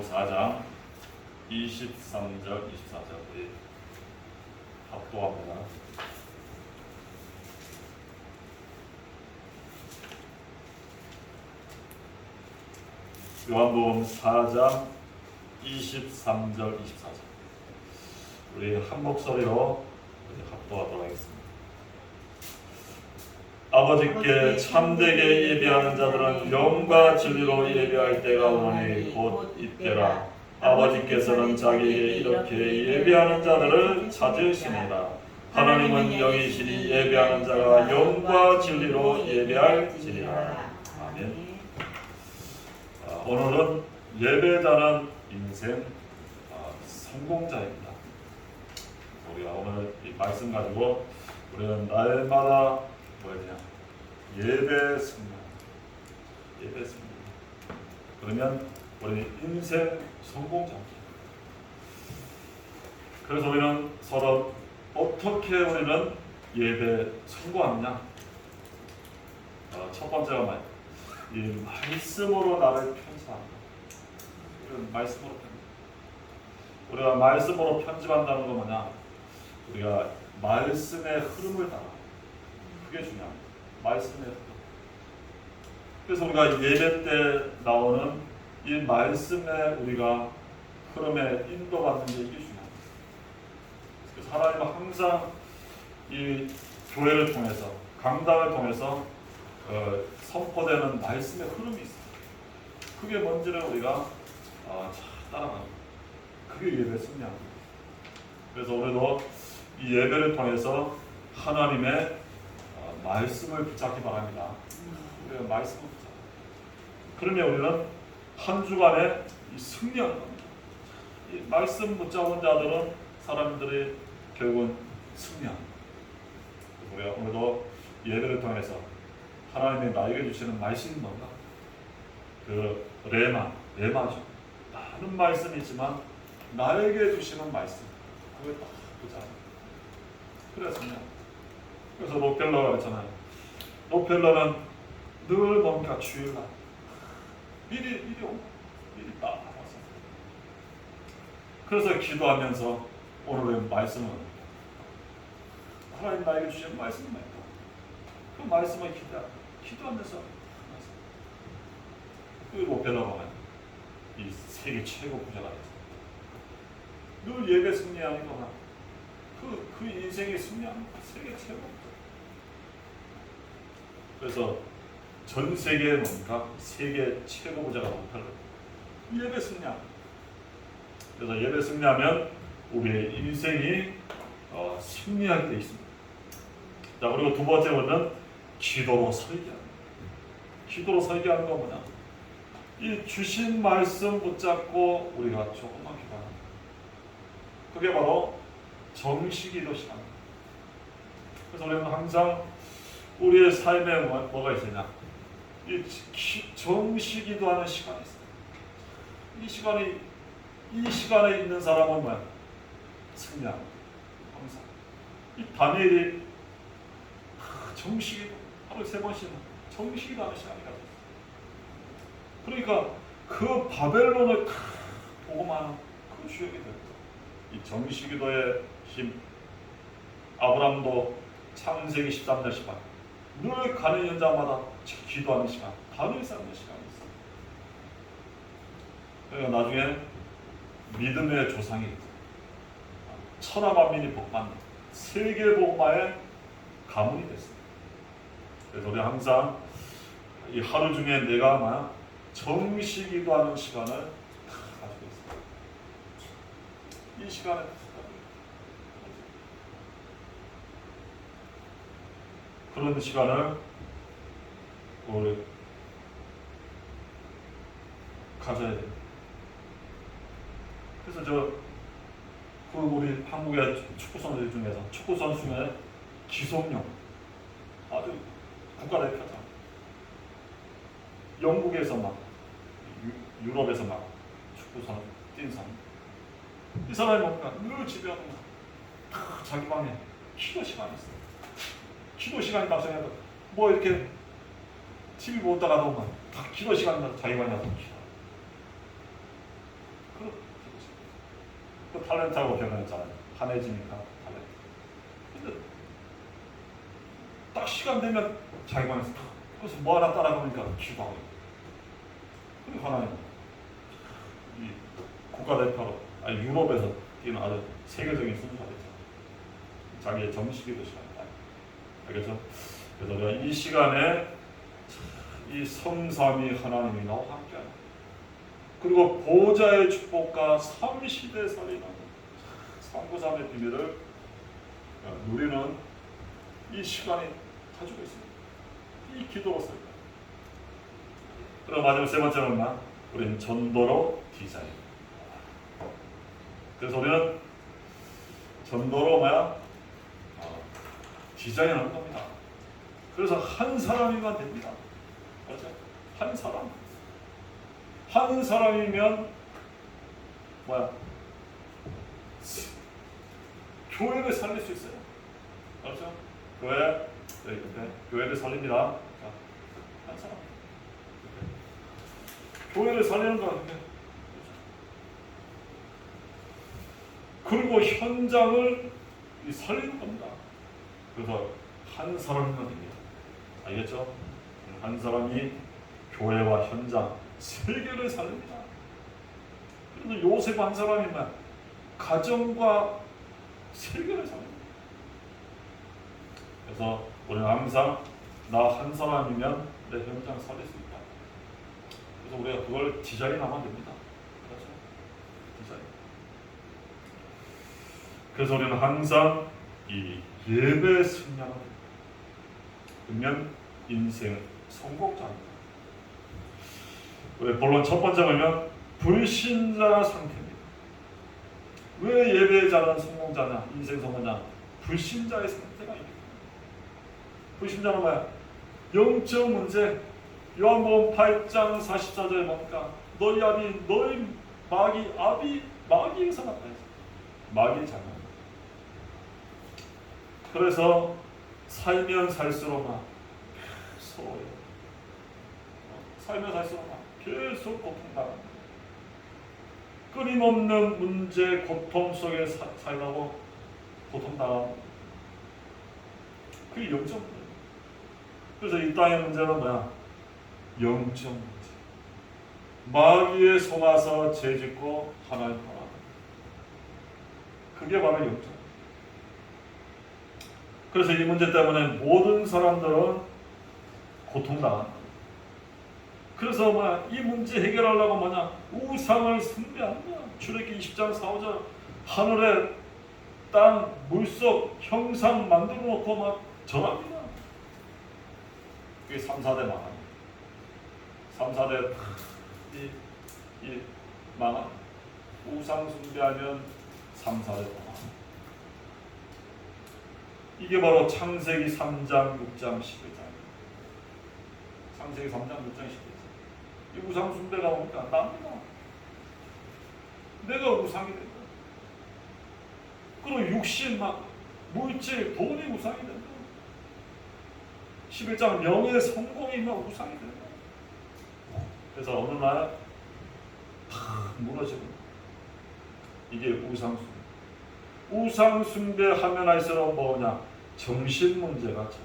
4장 23절 24절 우리 합독합니다. 요한복음 4장 23절 24절 우리 한 목소리로 합독하도록 하겠습니다. 아버지께 참되게 예배하는 자들은 영과 진리로 예배할 때가 오니 곧 이때라. 아버지께서는 자기에게 이렇게 예배하는 자들을 찾으시니라. 하나님은 영이시니 예배하는 자가 영과 진리로 예배할지니라. 아멘. 오늘은 예배자는 인생 성공자입니다. 우리가 오늘 이 말씀 가지고 우리는 날마다 예배 승리. 그러면 우리는 인생 성공자입니다. 그래서 우리는 서로 어떻게 우리는 예배 성공하느냐? 첫 번째가 뭐야? 이 말씀으로 나를 편집한다. 말씀으로 편집. 우리가 말씀으로 편집한다는 건 뭐냐? 우리가 말씀의 흐름을 따라. 그게 중요합니다. 말씀의 흐름. 그래서 우리가 예배 때 나오는 이 말씀에 우리가 흐름에 인도받는 게 이게 중요합니다. 그래서 하나님은 항상 이 교회를 통해서 강단을 통해서 선포되는 말씀의 흐름이 있어요. 그게 뭔지를 우리가 잘 따라갑니다. 그게 예배 승리합니다. 그래서 오늘도 이 예배를 통해서 하나님의 말씀을 붙잡기 바랍니다. 우리가 말씀을 붙잡아. 그러면 우리는 한 주간에 승리하는 겁니다. 이 말씀 붙잡은 자들은 사람들이 결국은 승리합니다. 우리가 오늘도 예배를 통해서 하나님이 나에게 주시는 말씀이 뭔가? 그 레마죠. 많은 말씀이지만 나에게 주시는 말씀. 그걸 딱 붙잡아. 그래서 그래서 록펠러가 그랬잖아요. 록펠러는 늘 뭔가 주일날 미리 딱 와서 그래서 기도하면서 오늘의 말씀은 하나님 나에게 주신 말씀은 뭐예요? 그 말씀을 기도하면서 그 록펠러가 이 세계 최고 부자가 됐어요. 늘 예배 승리하는 거나 그 인생의 승리하는 세계 최고. 그래서 전 세계에 뭔가 세계 최고 부자가 못하는 예배 승리하는. 그래서 예배 승리하면 우리의 인생이 승리하게 되어 있습니다. 자, 그리고 두 번째로는 기도로 설계하는. 기도로 설계하는 건 뭐냐? 이 주신 말씀 붙잡고 우리가 조금만 기도하는. 그게 바로 정식기도 시간입니다. 그래서 우리는 항상 우리의 삶에 뭐가 있느냐? 이 정식기도하는 시간이 있어요. 이 시간에 있는 사람은 뭐야? 승리하는. 항상 이 다니엘이 정식기도 하루에 3번씩 정식기도하는 시간이 가졌어요. 그러니까 그 바벨론을 보고만 그 주역이 됐어요. 이 정식기도의 힘. 아브라함도 창세기 13절 18. 늘 가는 현장마다 기도하는 시간, 단을 쌓는 시간이 있어요. 그러니까 나중에 믿음의 조상이 천하 만민이 복받는 세계복음화의 가문이 됐어요. 그래서 우리 항상 이 하루 중에 내가 정시 기도하는 시간을 가지고 있어요. 이 시간에 그런 시간을 우리 가져야 돼요. 그래서 우리 한국의 축구 선수들 중에서 축구 선수 중에 기성용 아주 국가대표잖아. 영국에서 유럽에서 축구 선수 뛴 사람. 이 사람이 뭔가 늘 집에 와서 자기 방에 기도 시간이 있어요. 기도 시간이 발생해도 이렇게 TV 보다가도 다 기도 시간마다 자기 방에 와서 기도. 그렇게 그 탤런트하고 결혼했잖아요. 한해지니까 탤런트. 근데 딱 시간 되면 자기 방에서 그래서 뭐 하나 따라가니까 기도하고. 근데 하나님 이 국가대표로 아니 유럽에서 뛰는 아주 세계적인 선수가 됐잖아요. 자기의 정식기도 시간이다. 알겠죠? 그래서 우리가 이 시간에 이 성삼위 하나님이 나와 함께하는 그리고 보좌의 축복과 삼시대 살리는 삼구삼의 비밀을 누리는 이 시간이 가지고 있습니다. 이 기도로서입니다. 그럼 마지막 세 번째는 뭐냐? 우리는 전도로 디자인. 그래서 우리는 전도로 뭐야? 디자인하는 겁니다. 그래서 한 사람이면 됩니다. 맞죠? 한 사람. 한 사람이면 뭐야? 교회를 살릴 수 있어요. 그렇죠? 교회를 살립니다. 자, 한 사람. 교회를 살리는 거 아니에요? 그리고 현장을 살리는 겁니다. 그래서 한 사람이면 됩니다. 알겠죠? 한 사람이 교회와 현장, 세계를 살립니다. 그래서 요셉 한 사람이면 가정과 세계를 살립니다. 그래서 우리는 항상 나 한 사람이면 내 현장 살릴 수 있다. 그래서 우리가 그걸 디자인하면 됩니다. 그렇죠? 디자인. 그래서 우리는 항상 이 예배 승리하는 겁니다. 그러면 인생 성공자입니다. 우리 본론 첫 번째 보면 불신자 상태입니다. 왜 예배자는 성공자냐, 인생 성공자? 불신자의 상태가 있습니다. 불신자는 뭐야? 영적 문제. 요한복음 8장 44절에 뭡니까? 너희 아비, 너희 마귀에서 났다 했어요. 마귀의 자녀. 그래서 살면 살수록 막 서러워요. 살면 살수록 막 계속 고통당합니다. 끊임없는 문제, 고통 속에 살라고 고통당합니다. 그게 영적 문제. 그래서 이 땅의 문제는 뭐야? 영적 문제. 마귀에 속아서 죄짓고 하나님 떠나. 그게 바로 영적 문제. 그래서 이 문제 때문에 모든 사람들은 고통당한다. 그래서 뭐야? 이 문제 해결하려고 뭐냐? 우상을 숭배한다. 출애굽기 20장 4, 5절 하늘에 땅, 물속 형상 만들어 놓고 막 절합니다. 그게 3, 4대 망합니다. 3, 4대 이 망합니다. 우상 숭배하면 3, 4대 망합니다. 이게 바로 창세기 3장, 6장, 11장입니다. 창세기 3장, 6장, 11장. 이 우상 숭배가 뭡니까? 납니다. 내가 우상이 된다. 그리고 육신, 물질, 돈이 우상이 된다. 11장 명예, 성공이 우상이 된다. 그래서 어느 날 무너지고 이게 우상 숭배. 우상 숭배하면 할수록 뭐냐? 정신 문제가 찾아.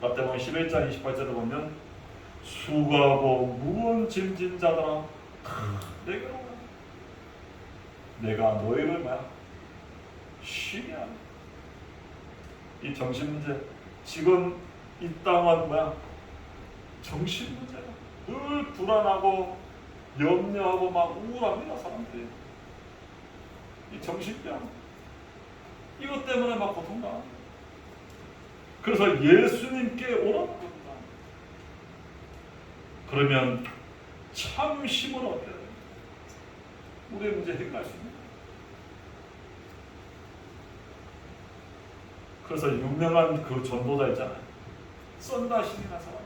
마태복음 11장 28절을 보면 수고하고 무거운 짐진 자들아 내게로 와. 내가 너희를 쉬게 하라. 이 정신 문제. 지금 이 땅은 정신 문제가. 늘 불안하고 염려하고 우울합니다, 사람들이. 이 정신병. 이것 때문에 고통당합니다. 그래서 예수님께 오라는 겁니다. 그러면 참 힘을 얻게 돼요. 우리의 문제 해결할 수 있는. 그래서 유명한 그 전도자 있잖아요. 썬다싱이라는 사람.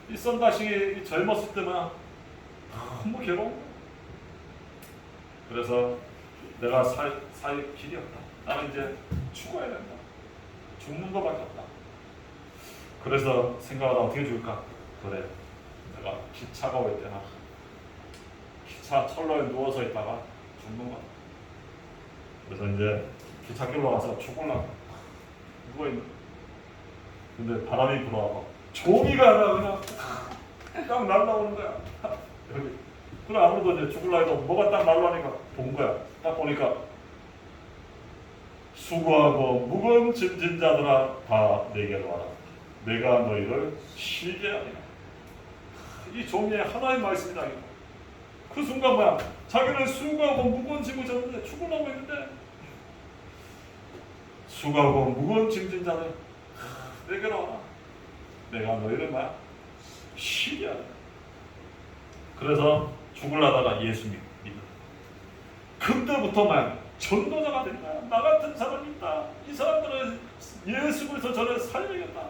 이 썬다싱이 젊었을 때만 너무 괴로운 거예요. 그래서 내가 살 길이 없다. 나는 이제 죽어야 된다. 죽는 것밖에 없다. 그래서 생각하다 어떻게 죽을까? 그래, 내가 기차가 올 때나 기차 철로에 누워서 있다가 죽는 거야. 그래서 이제 기찻길로 와서 죽으려고 누워있는. 근데 바람이 불어와서 종이가 하나 그냥 딱 날라오는 거야. 여기. 그래 아무래도 이제 죽을라 해도 뭐가 딱 날라오니까 본 거야. 딱 보니까 수고하고 무거운 짐진 자들아 다 내게로 와라. 내가 너희를 쉬게 하리라. 이 종이의 하나의 말씀이다. 그 순간 뭐야? 자기는 수고하고 무거운 짐을 졌는데 죽으려고 했는데 수고하고 무거운 짐진 자들 내게로 와라. 내가 너희를 뭐야? 쉬게 하리라. 그래서 죽으려다가 예수 믿어. 그때부터 막 전도자가 된 거야. 나 같은 사람이 있다. 이 사람들은 예수 그리스도 저를 살리겠다.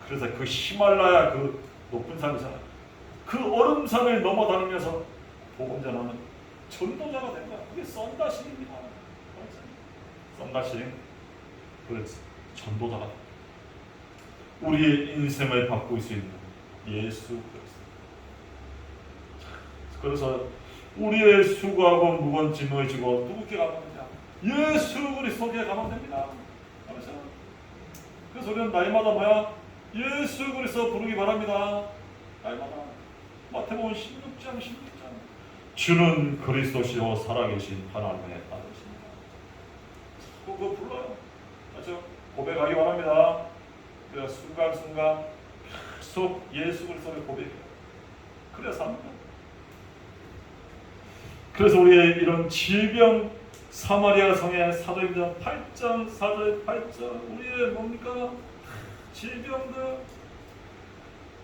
그래서 그 히말라야 그 높은 산이잖아. 그 얼음산을 넘어다니면서 복음 전하는 전도자가 된 거야. 그게 썬다싱입니다. 썬다싱. 그렇지. 전도자가 된 거야. 우리의 인생을 바꿀 수 있는 예수 그리스도. 그래서 우리의 수고하고 무거운 짐을 지고 누구께 가면 되냐? 예수 그리스도께 가면 됩니다. 그래서 우리는 날마다 뭐야? 예수 그리스도 부르기 바랍니다. 날마다. 마태복음 16장 16장. 주는 그리스도시요 살아계신 하나님의 아들이십니다. 그거 불러요. 맞죠? 고백하기 바랍니다. 그래서 순간순간 계속 예수 그리스도를 고백해요. 그래서 삽니다. 그래서 우리의 이런 질병 사마리아 성의 사도행전 8장 4절 8절 우리의 뭡니까? 질병들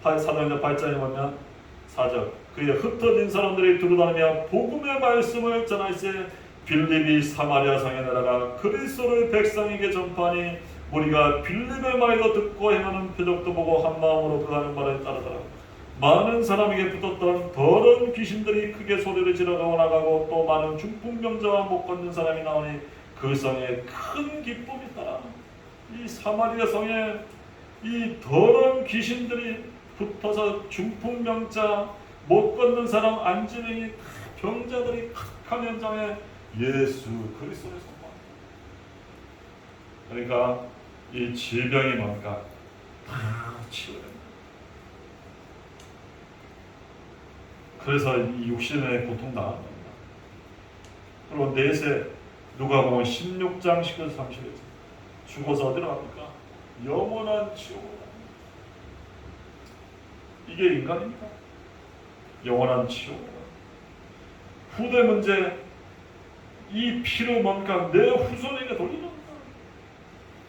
사도행전 8장에 보면 4절 그의 흩어진 사람들이 두루다니며 복음의 말씀을 전하시되 빌립이 사마리아 성에 내려가 그리스도를 백성에게 전파하니 우리가 빌립의 말도 듣고 행하는 표적도 보고 한 마음으로 그 하는 말을 따르더라. 많은 사람에게 붙었던 더러운 귀신들이 크게 소리를 지르고 나가고 또 많은 중풍병자와 못 걷는 사람이 나오니 그 성에 큰 기쁨이 있더라. 이 사마리아 성에 이 더러운 귀신들이 붙어서 중풍병자 못 걷는 사람 안진행이 병자들이 탁한 현장에 예수 그리스도를 선포한다. 그러니까 이 질병이 뭔가 다 치유된다. 그래서 이 육신의 고통 나은 겁니다. 그리고 넷에 누가복음 16장 19절 30절 죽어서 어디로 갑니까? 영원한 지옥으로 갑니다. 이게 인간입니까? 영원한 지옥으로 갑니다. 후대 문제 이 피로 뭔가 내 후손에게 돌리는 거야.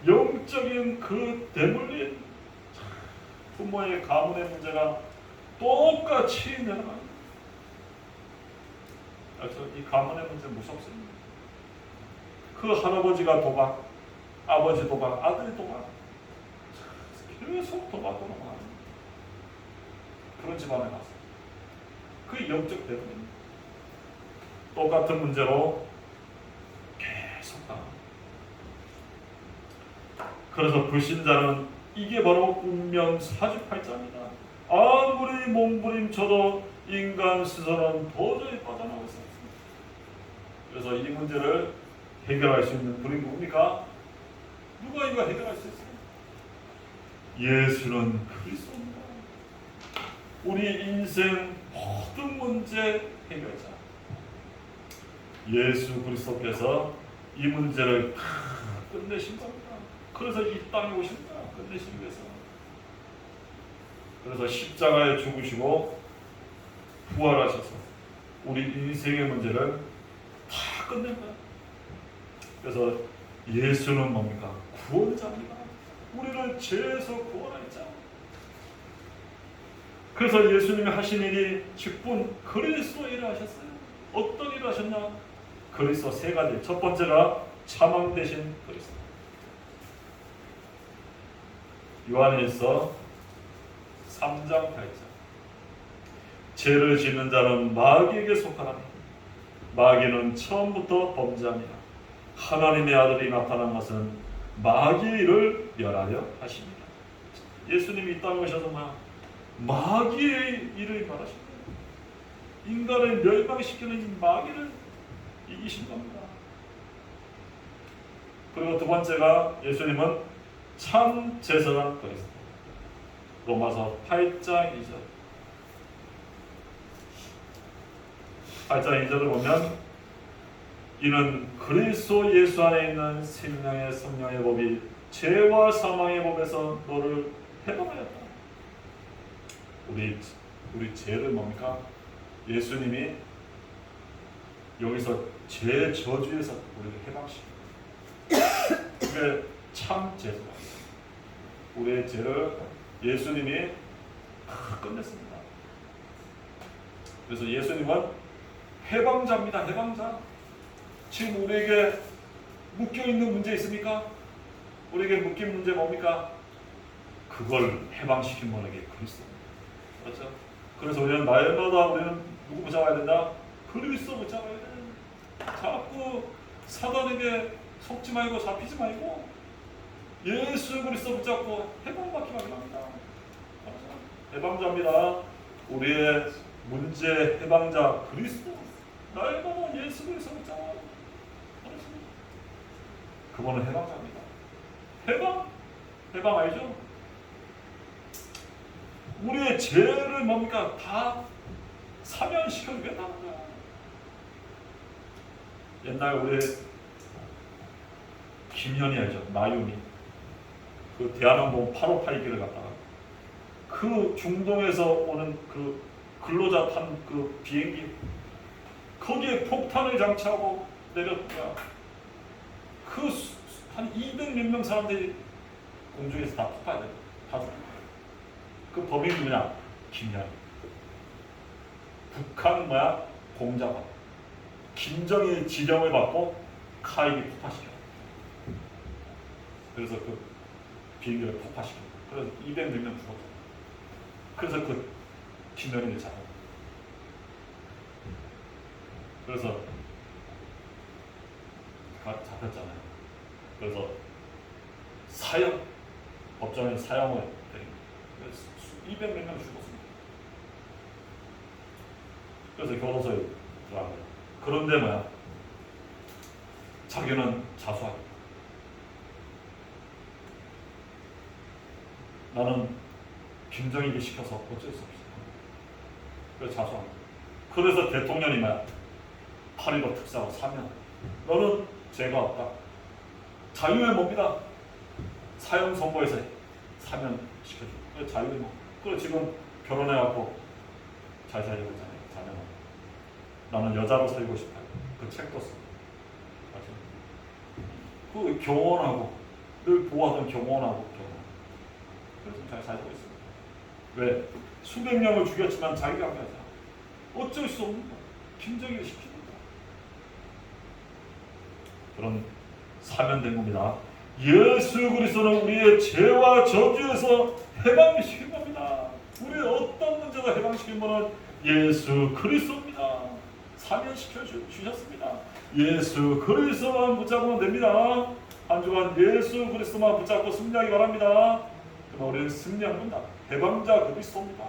영적인 그 대물림 부모의 가문의 문제가 똑같이 내려갑니다. 그래서 이 가문의 문제 무섭습니다. 그 할아버지가 도박, 아버지 도박, 아들이 도박, 계속 도박으로 가는 그런 집안에 가서 그 영적 대문입니다. 똑같은 문제로 계속 나갑니다. 그래서 불신자는 이게 바로 운명 사주팔자입니다. 아무리 몸부림쳐도 인간 스스로는 도저히 빠져나올 수 없습니다. 그래서 이 문제를 해결할 수 있는 분이 누굽니까? 누가 이거 해결할 수 있어요? 예수는 그리스도입니다. 우리 인생 모든 문제 해결자 예수 그리스도께서 이 문제를 끝내신 겁니다. 그래서 이 땅에 오신다. 끝내시기 위해서. 그래서 십자가에 죽으시고 부활하셔서 우리 인생의 문제를 다 끝낸 거야. 그래서 예수는 뭡니까? 구원자입니다. 우리를 죄에서 구원하자. 그래서 예수님이 하신 일이 직분 그리스도 일을 하셨어요. 어떤 일을 하셨냐? 그리스도 세 가지. 첫 번째가 차망 대신 그리스도. 요한일서 3장 8절 죄를 짓는 자는 마귀에게 속하나니 마귀는 처음부터 범죄하니라. 하나님의 아들이 나타난 것은 마귀의 일을 멸하려 하십니다. 예수님이 이 땅에 오셔서 마귀의 일을 말하십니다. 인간을 멸망시키는 이 마귀를 이기신 겁니다. 그리고 두 번째가 예수님은 참 제사장 그리스도. 로마서 8장 2절. 8장 2절을 보면 이는 그리스도 예수 안에 있는 생명의 성령의 법이 죄와 사망의 법에서 너를 해방하였다. 우리 죄를 뭡니까? 예수님이 여기서 죄 저주에서 우리를 해방시킵니다. 그게 참 제사입니다. 우리의 죄를 예수님이 다 끝냈습니다. 그래서 예수님은 해방자입니다. 해방자. 지금 우리에게 묶여있는 문제 있습니까? 우리에게 묶인 문제 뭡니까? 그걸 해방시킨 분에게 그리스도입니다. 그렇죠? 그래서 우리는 날마다 우리는 누구 붙잡아야 된다? 그리스도 붙잡아야 돼. 자꾸 사단에게 속지 말고 잡히지 말고 예수 그리스도 붙잡고 해방받기 바랍니다. 해방자입니다. 우리의 문제 해방자 그리스도. 날마다 예수 그리스도 붙잡아. 그거는 해방자입니다. 해방 알죠? 우리의 죄를 뭡니까? 다 사면시켜주겠다는 거야. 옛날 우리 김현이 알죠? 나윤이. 그 대한항공 858기를 갔다가 그 중동에서 오는 그 근로자 탄 그 비행기 거기에 폭탄을 장치하고 내렸다. 그 한 200 몇 명 사람들이 공중에서 다 폭파해요. 다 죽어요. 그 범인이 누구냐? 김현이. 북한 공작원. 김정일 지령을 받고 카이비 폭파시켜. 그래서 그 비행기를 폭파시켜. 그래서 200 몇 명 죽었어. 그래서 그 김현이를 잡아. 그래서 잡혔잖아요. 그래서 사형, 법정에 사형을 때린. 200 몇 명 죽었습니다. 그래서 교도소에 들어간 거예요. 그런데 자기는 자수하고 나는 김정일이 시켜서 어쩔 수 없어. 그래서 자수하고. 그래서 대통령이 8.15 특사로 사면 너는 죄가 없다. 자유의 몸이다. 사형 선고해서 사면 시켜줘. 그 자유의 몸. 그리고 지금 결혼해갖고 잘 살고 있잖아요. 자녀는. 나는 여자로 살고 싶다. 그 책도 써. 그 경원하고 늘 보호하던 경원하고 결혼. 그래서 잘 살고 있습니다. 왜? 수백 명을 죽였지만 자기가 하지 않아. 어쩔 수 없는 거야. 김정일이 시킵니다. 그런 사면된 겁니다. 예수 그리스도는 우리의 죄와 저주에서 해방시킨 겁니다. 우리의 어떤 문제도 해방시킨 분은 예수 그리스도입니다. 사면시켜 주셨습니다. 예수 그리스도만 붙잡으면 됩니다. 한 주간 예수 그리스도만 붙잡고 승리하기 바랍니다. 그럼 우리는 승리합니다. 해방자 그리스도입니다.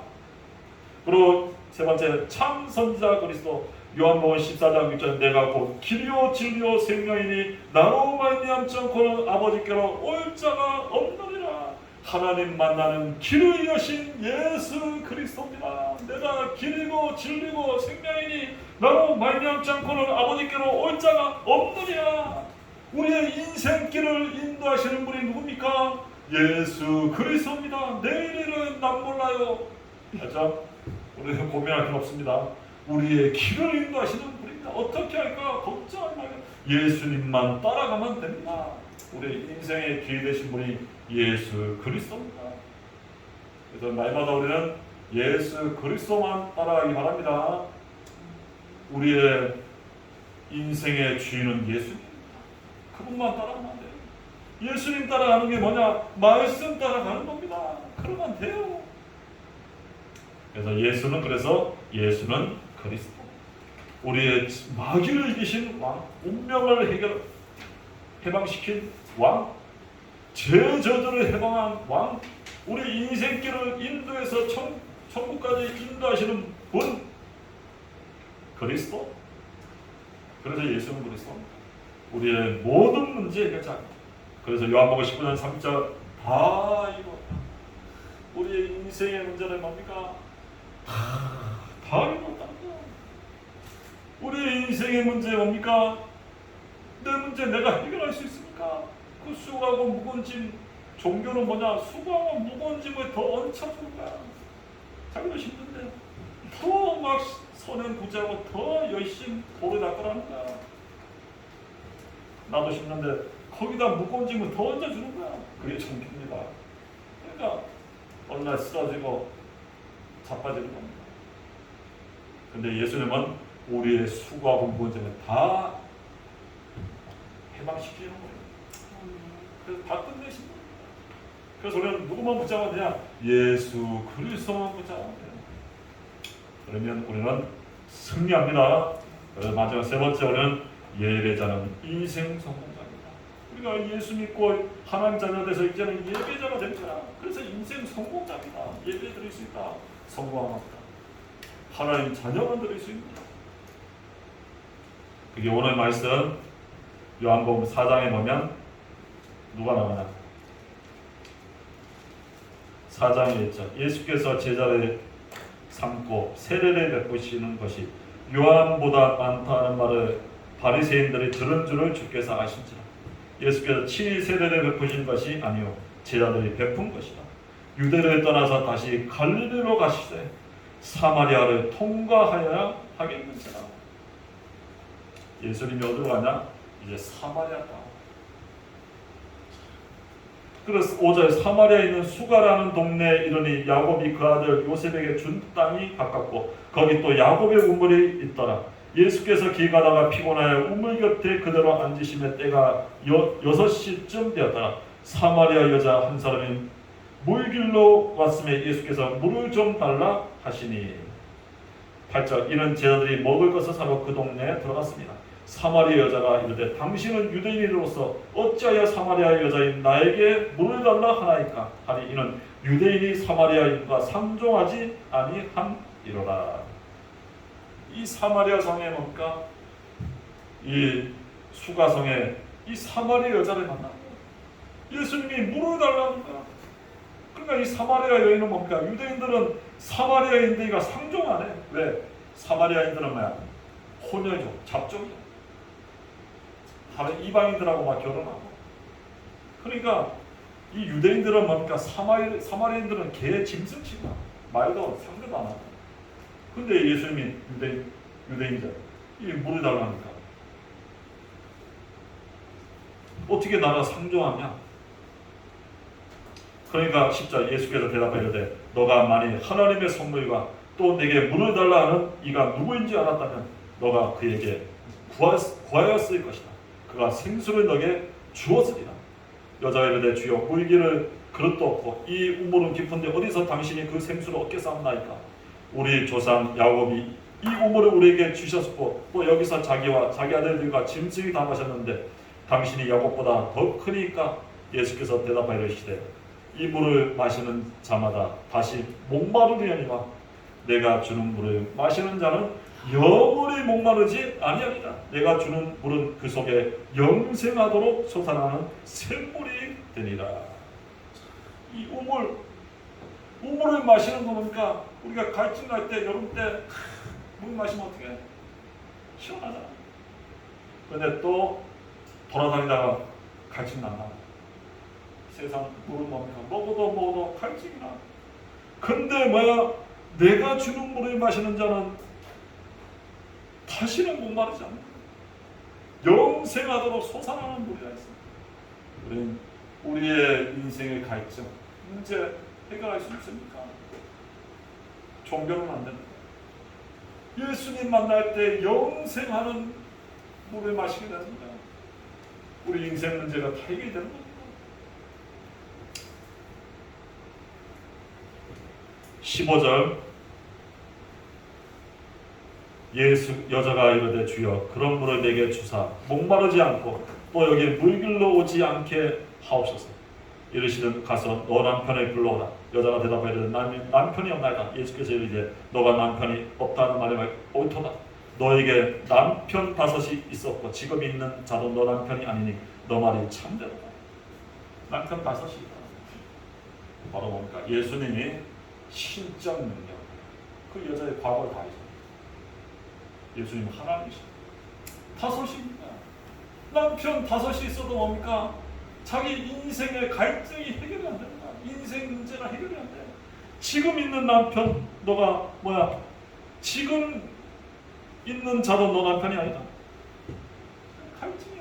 그리고 세 번째 참 선지자 그리스도. 요한복음 14장 6절 내가 곧 길이요 진리요 생명이니 나로 말미암지 않고는 아버지께로 올 자가 없느니라. 하나님 만나는 길의 여신 예수 그리스도입니다. 내가 길이고 진리고 생명이니 나로 말미암지 않고는 아버지께로 올 자가 없느니라. 우리의 인생길을 인도하시는 분이 누굽니까? 예수 그리스도입니다. 내일 일은 난 몰라요. 알죠? 우리는 고민할 필요 없습니다. 우리의 길을 인도하시는 분입니다. 어떻게 할까 걱정하지 말고 예수님만 따라가면 됩니다. 우리 인생의 길 되신 분이 예수 그리스도입니다. 그래서 날마다 우리는 예수 그리스도만 따라가기 바랍니다. 우리의 인생의 주인은 예수님입니다. 그분만 따라가면 안 돼요. 예수님 따라가는 게 뭐냐? 말씀 따라가는 겁니다. 그러면 돼요. 그래서 예수는 그리스도. 우리의 마귀를 이기신 왕, 운명을 해방시킨 왕, 죄 저주를 해방한 왕, 우리 인생길을 인도해서 천국까지 인도하시는 분, 그리스도. 그래서 예수는 그리스도입니다. 우리의 모든 문제 해결자. 그래서 요한복음 19장 3절 다 이거 우리의 인생의 문제는 뭡니까? 다 이뤘답니다. 우리의 인생의 문제 뭡니까? 내 문제 내가 해결할 수 있습니까? 그 수고하고 무거운 짐. 종교는 뭐냐? 수고하고 무거운 짐을 더 얹혀주는 거야. 자기도 힘든데 더 막 선행 구제하고 더 열심히 도를 닦으라는 거야. 나도 힘든데 거기다 무거운 짐을 더 얹어주는 거야. 그게 종교입니다. 그러니까 어느 날 쓰러지고 자빠지는 겁니다. 근데 예수님은 우리의 수고하고 무거운 짐을 다 해방시키는 거예요. 그래서 다 끝내신 거예요. 그래서 우리는 누구만 붙잡아야 되냐? 예수 그리스도만 붙잡아야 돼요. 그러면 우리는 승리합니다. 그래서 마지막 세 번째 우리는 예배자는 인생 성공자입니다. 우리가 예수 믿고 하나님 자녀 돼서 이제는 예배자가 된 거야. 그래서 인생 성공자입니다. 예배 드릴 수 있다. 성공합니다. 하나님 자녀만 드릴 수 있습니다. 그게 오늘 말씀 요한복음 4장에 보면 누가 나오나? 4장에 있죠. 예수께서 제자를 삼고 세례를 베푸시는 것이 요한보다 많다는 말을 바리새인들이 들은 줄을 주께서 아신지라. 예수께서 친히 세례를 베푸신 것이 아니요 제자들이 베푼 것이다. 유대를 떠나서 다시 갈릴리로 가시되 사마리아를 통과하여야 하겠는지라. 예수님이 어디로 가냐? 이제 사마리아 땅. 그래서 5절 사마리아에 있는 수가라는 동네에 이르니 야곱이 그 아들 요셉에게 준 땅이 가깝고 거기 또 야곱의 우물이 있더라. 예수께서 길 가다가 피곤하여 우물 곁에 그대로 앉으시며 때가 6시쯤 되었더라. 사마리아 여자 한 사람이 물길로 왔음에 예수께서 물을 좀 달라 하시니 8절 이는 제자들이 먹을 것을 사러 그 동네에 들어갔습니다. 사마리아 여자가 이르되 당신은 유대인으로서 어찌하여 사마리아 여자인 나에게 물을 달라 하나이까 하니 이는 유대인이 사마리아인과 상종하지 아니함이로라. 이 사마리아 성에 뭡니까? 이 수가성에 이 사마리아 여자를 만나 예수님이 물을 달라는 거야. 그러니까 이 사마리아 여인은 뭡니까? 유대인들은 사마리아인들과 상종 안 해. 왜? 사마리아인들은 뭐야? 혼혈족, 잡종이야. 다른 이방인들하고 막 결혼하고. 그러니까 이 유대인들은 뭡니까? 사마리아인들은 개 짐승치나 말도 상대도 안 하고. 근데 예수님이 유대인들 이 물을 달라니까 어떻게 나라 상종하냐? 그러니까 10절 예수께서 대답하여 이르되 너가 만일 하나님의 선물과 또 내게 물을 달라 하는 이가 누구인지 알았다면 너가 그에게 구하였을 것이다. 그가 생수를 너에게 주었으리라. 여자가 이르되 주여 물기를 그릇도 없고 이 우물은 깊은데 어디서 당신이 그 생수를 얻겠사옵나이까? 우리 조상 야곱이 이 우물을 우리에게 주셨고 또 여기서 자기와 자기 아들들과 짐승이 다 마셨는데 당신이 야곱보다 더 크니까? 예수께서 대답하여 이르시되 이 물을 마시는 자마다 다시 목마르리니와 내가 주는 물을 마시는 자는 영원히 목마르지 아니하리라. 내가 주는 물은 그 속에 영생하도록 솟아나는 샘물이 되니라. 이 우물을 마시는 거 보니까 우리가 갈증 날 때 여름 때 물 마시면 어떻게 해? 시원하잖아. 근데 또 돌아다니다가 갈증 난다. 세상 물은 뭡니까? 먹어도 갈증이 나. 근데 뭐야? 내가 주는 물을 마시는 자는 다시는 못 마르지 않는다. 영생하도록 솟아나는 물이라 했습니다. 우리의 인생의 갈증, 문제 해결할 수 있습니까? 종교는 안 됩니다. 예수님 만날 때 영생하는 물을 마시게 됩니다. 우리 인생 문제가 다 해결되는 겁니다. 15절 예수 여자가 이르되 주여 그런 물을 내게 주사 목마르지 않고 또 여기 물길로 오지 않게 하옵소서. 이르시든 가서 너 남편을 불러오라. 여자가 대답하여 이르되 남편이 없나이다. 예수께서 이르되 너가 남편이 없다는 말이 옳도다. 너에게 남편 5이 있었고 지금 있는 자도 너 남편이 아니니 너 말이 참되로다. 남편 5이 있다. 바로 뭡니까? 예수님이 신적 능력, 그 여자의 과거를 다 잊어. 예수님 하나님이십니다. 5입니다. 남편 5이 있어도 뭡니까? 자기 인생의 갈등이 해결이 안 됩니다. 인생 문제가 해결이 안 돼. 지금 있는 남편 너가 뭐야? 지금 있는 자도 너 남편이 아니다. 갈증이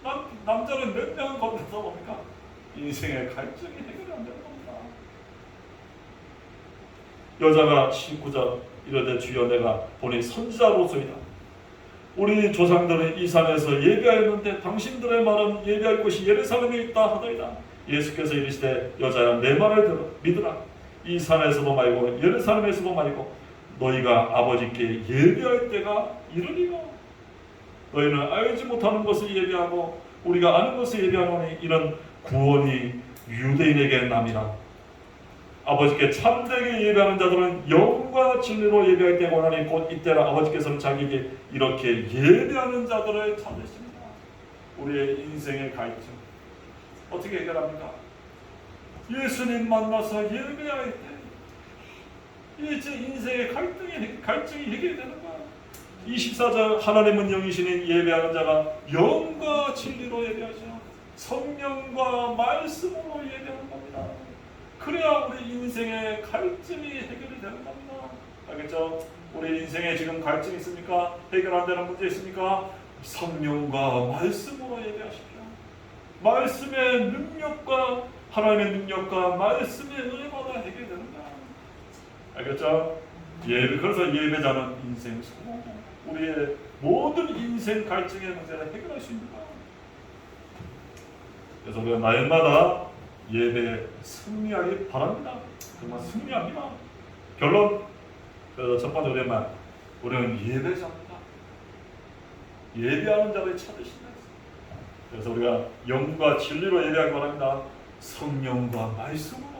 없어. 남자는 몇 명을 건너서 뭡니까? 인생의 갈증이 해결이 안 되는 겁니다. 여자가 19절 이르되 주여 내가 보니 선지자로소이다. 우리 조상들은 이 산에서 예배하였는데 당신들의 말은 예배할 곳이 예루살렘에 있다 하더이다. 예수께서 이르시되 여자야 내 말을 믿으라. 이 산에서도 말고 예루살렘에서도 말고 너희가 아버지께 예배할 때가 이르리라. 너희는 알지 못하는 것을 예배하고 우리가 아는 것을 예배하노니 이는 구원이 유대인에게 남이라. 아버지께 참되게 예배하는 자들은 영과 진리로 예배할 때가 원하니 곧 이때라. 아버지께서는 자기에게 이렇게 예배하는 자들을 찾으십니다. 우리의 인생의 갈증 어떻게 해결합니까? 예수님 만나서 예배할 때 이제 인생의 갈증이 해결되는 거야. 24절 하나님은 영이시니 예배하는 자가 영과 진리로 예배하죠. 성령과 말씀으로 예배하는 겁니다. 그래야 우리 인생의 갈증이 해결이 되는 겁니다. 알겠죠? 우리 인생에 지금 갈증이 있습니까? 해결 안 되는 문제 있습니까? 성령과 말씀으로 예배하십시오. 말씀의 능력과 하나님의 능력과 말씀의 은혜마다 해결되는 거야. 알겠죠? 그래서 예배자는 인생 성공. 우리의 모든 인생 갈증의 문제를 해결할 수 있는 거야. 그래서 우리가 날마다 예배에 승리하기 바랍니다. 정말 승리합니다. 결론. 그래서 첫 번째 우리는 예배자입니다. 예배하는 자를 찾으신다. 그래서 우리가 영과 진리로 예배하기 바랍니다. 성령과 말씀으로.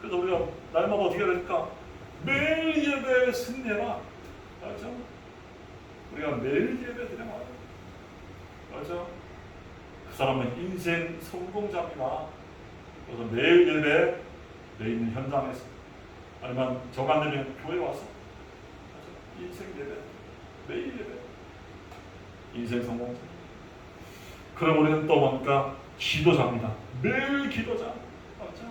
그래서 우리가 날마다 어떻게 해야 될까? 매일 예배에 승리해라. 맞죠? 우리가 매일 예배 드려야 맞죠? 그 사람은 인생 성공자입니다. 그래서 매일 예배, 내 있는 현장에서 아니면 정 안 되면 교회 와서 맞죠? 인생 예배, 매일 예배, 인생 성공자. 그럼 우리는 또 뭔가 기도자입니다. 매일 기도자. 맞죠?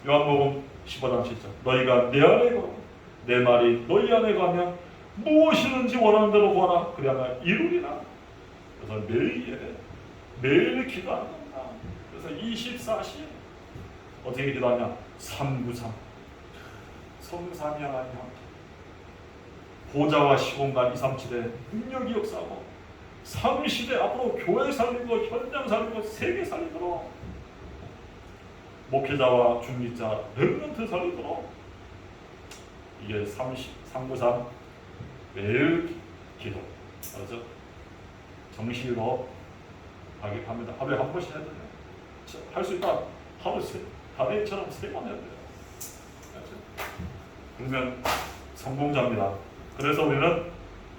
요한복음 15장 7절 너희가 내 안에 거하고 내 말이 너희 안에 가면 무엇이든지 원하는 대로 구하라. 그래야만 이루리라. 그래서 매일 예배, 매일 기도하는 겁니다. 그래서 24시 어떻게 기도하냐? 393 성삼위 하나님 보좌와 시공간 237에 능력이 역사하고 3시대 앞으로 교회 살리고 현장 살리고 세계 살리도록 목회자와 중립자 렘넌트 살리도록 이게 393 매일 기도 맞죠? 정시로 하게 합니다. 하루에 한 번씩 해야 돼요. 할 수 있다. 하루 세 다리처럼 3번 해야 돼요. 맞죠? 그러면 성공자입니다. 그래서 우리는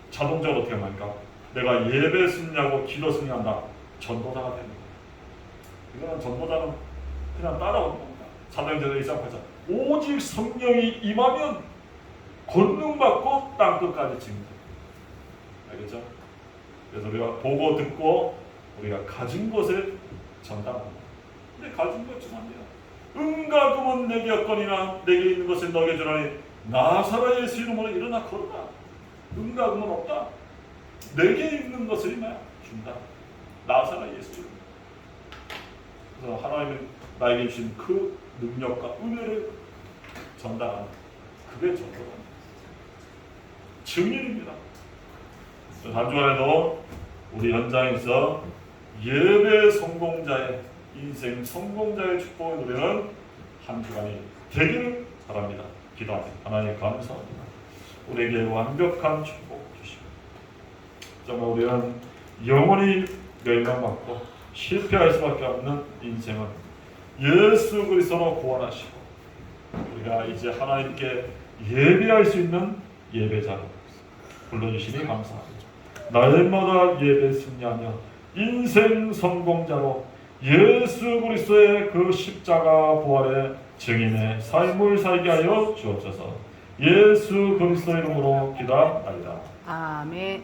자동적으로 어떻게 합니까? 내가 예배 승리하고 기도 승리한다. 전도자가 됩니다. 이거는 전도자는 그냥 따라오는 겁니다. 사도행전 1장 8절 오직 성령이 임하면 권능받고 땅끝까지 칩니다. 알겠죠? 그래서 우리가 보고 듣고 우리가 가진 것을 전달합니다. 근데 가진 것 좀 안 돼요. 은과 금은 내게 없거니와 내게 있는 것을 너에게 주라니 나사렛 예수 이름으로 일어나 걸어라. 은과 금은 없다. 내게 있는 것을 임하여 준다. 나사렛 예수 이름. 그래서 하나님은 나에게 주신 그 능력과 은혜를 전달하는 그게 전도입니다. 증인입니다. 한 주간에도 우리 현장에서 예배 성공자의 인생 성공자의 축복을 누리는 한 주간이 되기를 바랍니다. 기도합니다. 하나님 감사합니다. 우리에게 완벽한 축복 주시고 정말 우리는 영원히 멸망받고 실패할 수밖에 없는 인생은 예수 그리스도로 구원하시고 우리가 이제 하나님께 예배할 수 있는 예배자로 불러주시니 감사합니다. 날마다 예배 승리하며 인생 성공자로 예수 그리스도의 그 십자가 부활의 증인의 삶을 살게 하여 주옵소서. 예수 그리스도 이름으로 기도합니다. 아멘.